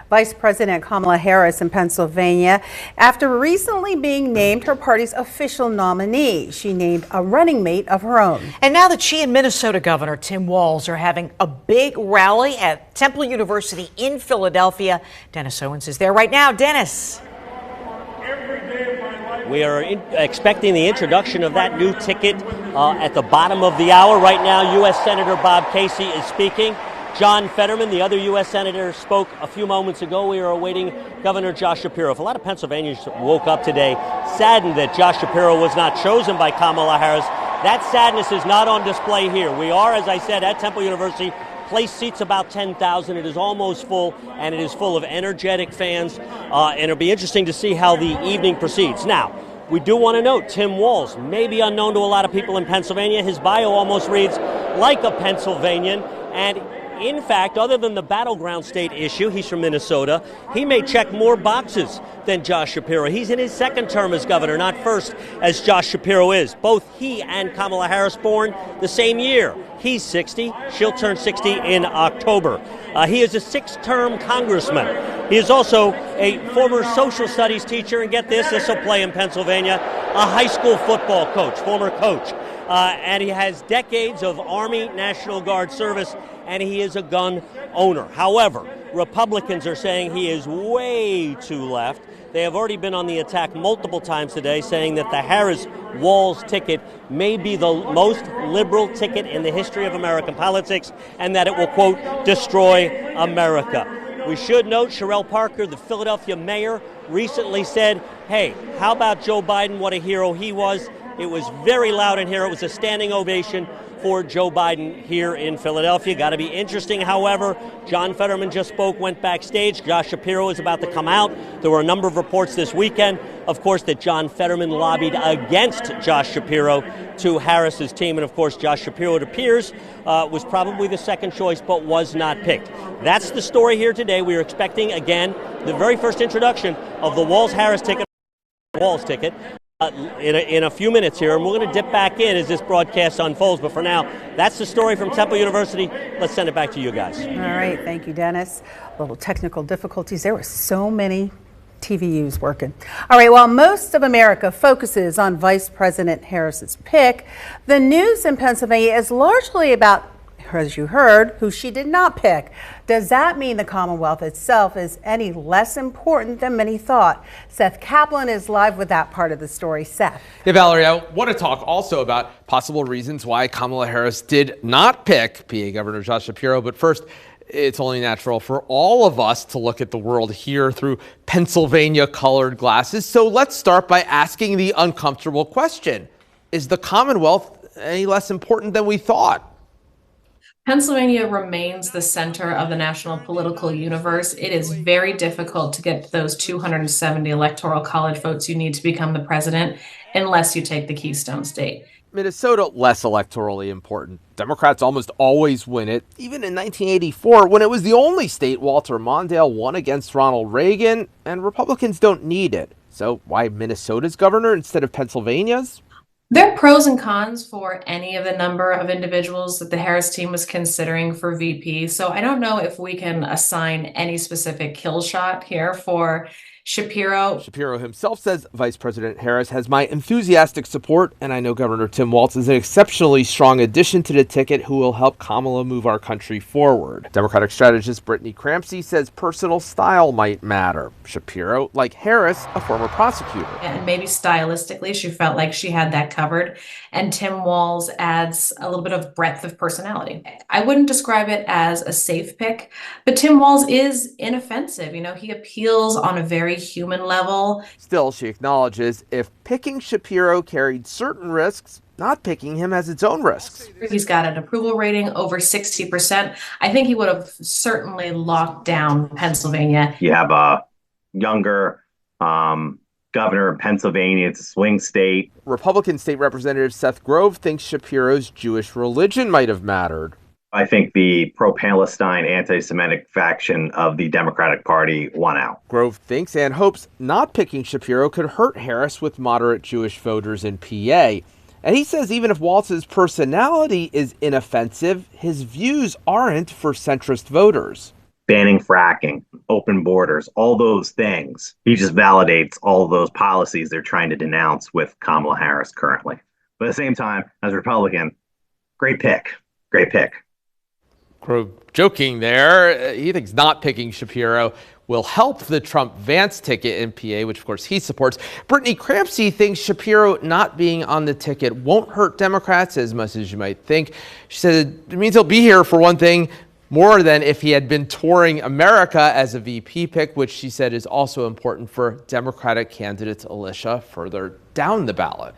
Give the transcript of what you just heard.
Vice President Kamala Harris in Pennsylvania after recently being named her party's official nominee. She named a running mate of her own. And now that she and Minnesota Governor Tim Walz are having a big rally at Temple University in Philadelphia. Dennis Owens is there right now. Dennis. We are expecting the introduction of that new ticket at the bottom of the hour. Right now, U.S. Senator Bob Casey is speaking. John Fetterman, the other U.S. Senator, spoke a few moments ago. We are awaiting Governor Josh Shapiro. A lot of Pennsylvanians woke up today saddened that Josh Shapiro was not chosen by Kamala Harris. That sadness is not on display here. We are, as I said, at Temple University. Place seats about 10,000. It is almost full, and it is full of energetic fans. And it'll be interesting to see how the evening proceeds. Now, we do want to note Tim Walz, maybe unknown to a lot of people in Pennsylvania. His bio almost reads like a Pennsylvanian. And in fact, other than the battleground state issue, he's from Minnesota, he may check more boxes than Josh Shapiro. He's in his second term as governor, not first as Josh Shapiro is. Both he and Kamala Harris born the same year. He's 60. She'll turn 60 in October. He is a six-term congressman. He is also a former social studies teacher, and get this will play in Pennsylvania, a high school football coach, former coach. And he has decades of Army National Guard service, and he is a gun owner. However, Republicans are saying he is way too left. They have already been on the attack multiple times today, saying that the Harris-Walz ticket may be the most liberal ticket in the history of American politics, and that it will, quote, destroy America. We should note Sherelle Parker, the Philadelphia mayor, recently said, hey, how about Joe Biden? What a hero he was. It was very loud in here. It was a standing ovation for Joe Biden here in Philadelphia. Got to be interesting, however. John Fetterman just spoke, went backstage. Josh Shapiro is about to come out. There were a number of reports this weekend, of course, that John Fetterman lobbied against Josh Shapiro to Harris's team. And, of course, Josh Shapiro, it appears, was probably the second choice but was not picked. That's the story here today. We are expecting, again, the very first introduction of the Walz-Harris ticket, in a few minutes here, and we're going to dip back in as this broadcast unfolds. But for now, that's the story from Temple University. Let's send it back to you guys. All right. Thank you, Dennis. A little technical difficulties. There were so many TVUs working. All right. While most of America focuses on Vice President Harris's pick, the news in Pennsylvania is largely about, as you heard, who she did not pick. Does that mean the Commonwealth itself is any less important than many thought? Seth Kaplan is live with that part of the story. Seth. Hey, Valerie, I want to talk also about possible reasons why Kamala Harris did not pick PA Governor Josh Shapiro. But first, it's only natural for all of us to look at the world here through Pennsylvania-colored glasses. So let's start by asking the uncomfortable question. Is the Commonwealth any less important than we thought? Pennsylvania remains the center of the national political universe. It is very difficult to get those 270 electoral college votes you need to become the president unless you take the Keystone State. Minnesota, less electorally important. Democrats almost always win it. Even in 1984, when it was the only state Walter Mondale won against Ronald Reagan, and Republicans don't need it. So why Minnesota's governor instead of Pennsylvania's? There are pros and cons for any of the number of individuals that the Harris team was considering for VP. So I don't know if we can assign any specific kill shot here for Shapiro. Shapiro himself says Vice President Harris has my enthusiastic support, and I know Governor Tim Walz is an exceptionally strong addition to the ticket who will help Kamala move our country forward. Democratic strategist Brittany Crampsey says personal style might matter. Shapiro, like Harris, a former prosecutor. And maybe stylistically, she felt like she had that covered. And Tim Walz adds a little bit of breadth of personality. I wouldn't describe it as a safe pick, but Tim Walz is inoffensive. You know, he appeals on a very human level. Still, she acknowledges if picking Shapiro carried certain risks, not picking him has its own risks. He's got an approval rating over 60%. I think he would have certainly locked down Pennsylvania. You have a younger governor of Pennsylvania. It's a swing state. Republican State Representative Seth Grove thinks Shapiro's Jewish religion might have mattered. I think the pro-Palestine anti-Semitic faction of the Democratic Party won out. Grove thinks and hopes not picking Shapiro could hurt Harris with moderate Jewish voters in PA. And he says even if Walz's personality is inoffensive, his views aren't for centrist voters. banning fracking, open borders, all those things. He just validates all those policies they're trying to denounce with Kamala Harris currently. But at the same time, as a Republican, great pick. Great pick. Crow joking there. He thinks not picking Shapiro will help the Trump-Vance ticket in PA, which of course he supports. Brittany Crampsey thinks Shapiro not being on the ticket won't hurt Democrats as much as you might think. She said it means he'll be here for one thing more than if he had been touring America as a VP pick, which she said is also important for Democratic candidate Alicia further down the ballot.